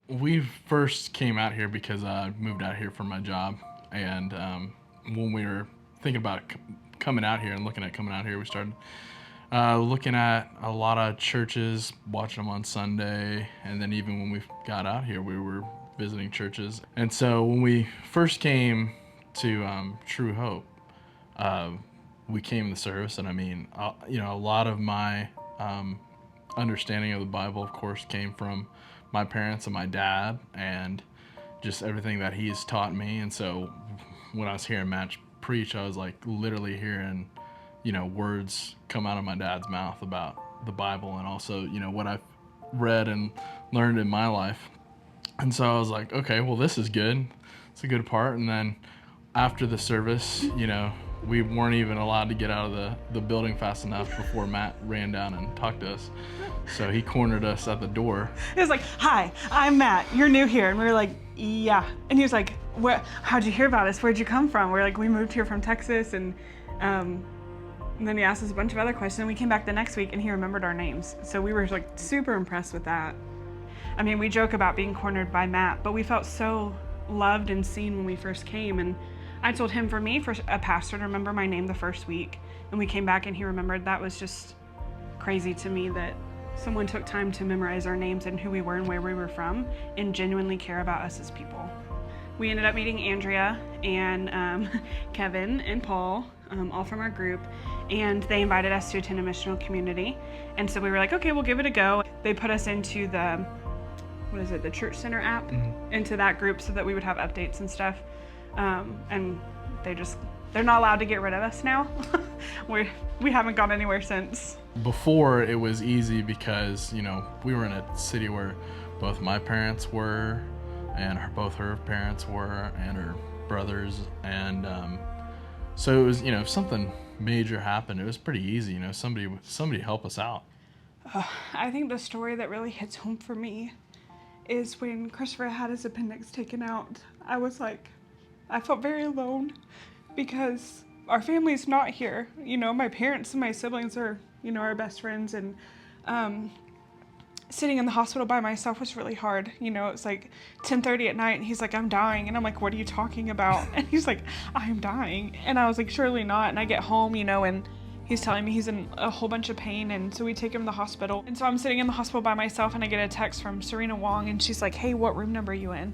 We first came out here because I moved out here for my job, and when we were thinking about coming out here and looking at coming out here, we started looking at a lot of churches, watching them on Sunday, and then even when we got out here, we were visiting churches. And so when we first came to True Hope, uh, we came to service, and I mean, a lot of my understanding of the Bible, of course, came from my parents and my dad, and just everything that he's taught me. And so when I was hearing Matt preach, I was like literally hearing, words come out of my dad's mouth about the Bible, and also, what I've read and learned in my life. And so I was like, okay, well, this is good. It's a good part. And then after the service, we weren't even allowed to get out of the building fast enough before Matt ran down and talked to us. So he cornered us at the door. He was like, "Hi, I'm Matt. You're new here." And we were like, "Yeah." And he was like, "How'd you hear about us? Where'd you come from?" We're like, "We moved here from Texas." And then he asked us a bunch of other questions. And we came back the next week and he remembered our names. So we were like super impressed with that. I mean, we joke about being cornered by Matt, but we felt so loved and seen when we first came. And I told him, for me, for a pastor to remember my name the first week, and we came back and he remembered, that was just crazy to me, that someone took time to memorize our names and who we were and where we were from and genuinely care about us as people. We ended up meeting Andrea and Kevin and Paul, all from our group, and they invited us to attend a missional community. And so we were like, okay, we'll give it a go. They put us into the Church Center app, into that group so that we would have updates and stuff. And they're not allowed to get rid of us now. We haven't gone anywhere since. Before, it was easy because, we were in a city where both my parents were, and both her parents were, and her brothers. And so it was, if something major happened, it was pretty easy. Somebody help us out. I think the story that really hits home for me is when Christopher had his appendix taken out. I felt very alone because our family's not here. My parents and my siblings are, our best friends, and sitting in the hospital by myself was really hard. It's like 10:30 at night and he's like, "I'm dying." And I'm like, "What are you talking about?" And he's like, "I'm dying." And I was like, "Surely not." And I get home, and he's telling me he's in a whole bunch of pain, and so we take him to the hospital. And so I'm sitting in the hospital by myself, and I get a text from Serena Wong, and she's like, "Hey, what room number are you in?"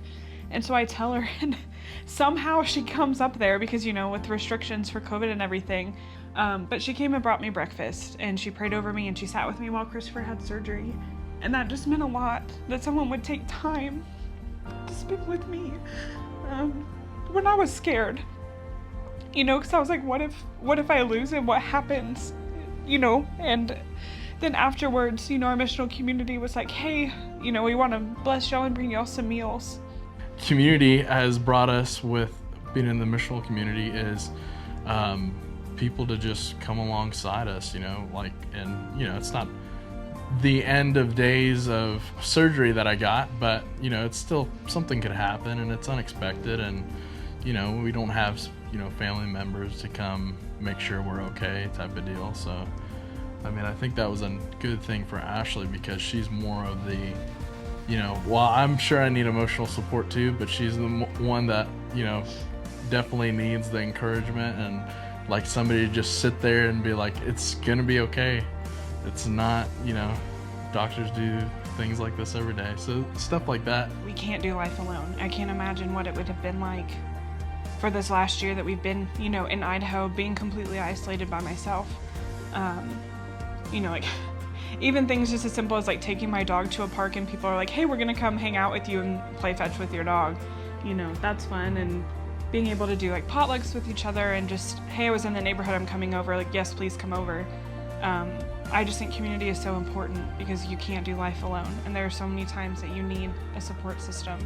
And so I tell her, and somehow she comes up there because, with restrictions for COVID and everything. But she came and brought me breakfast, and she prayed over me, and she sat with me while Christopher had surgery. And that just meant a lot, that someone would take time to spend with me when I was scared. Because I was like, what if I lose him? What happens? And then afterwards, our missional community was like, "Hey, we want to bless y'all and bring y'all some meals." Community has brought us, with being in the missional community, is people to just come alongside us, it's not the end of days of surgery that I got, but it's still, something could happen and it's unexpected, and we don't have family members to come make sure we're okay, type of deal. So I think that was a good thing for Ashley, because she's more of the, while I'm sure I need emotional support too, but she's the one that definitely needs the encouragement, and like somebody to just sit there and be like, "It's gonna be okay." It's not, doctors do things like this every day. So stuff like that. We can't do life alone. I can't imagine what it would have been like for this last year that we've been, in Idaho, being completely isolated by myself. Like even things just as simple as like taking my dog to a park and people are like, "Hey, we're gonna come hang out with you and play fetch with your dog." That's fun. And being able to do like potlucks with each other, and just, "Hey, I was in the neighborhood, I'm coming over." Like, "Yes, please come over." I just think community is so important because you can't do life alone, and there are so many times that you need a support system.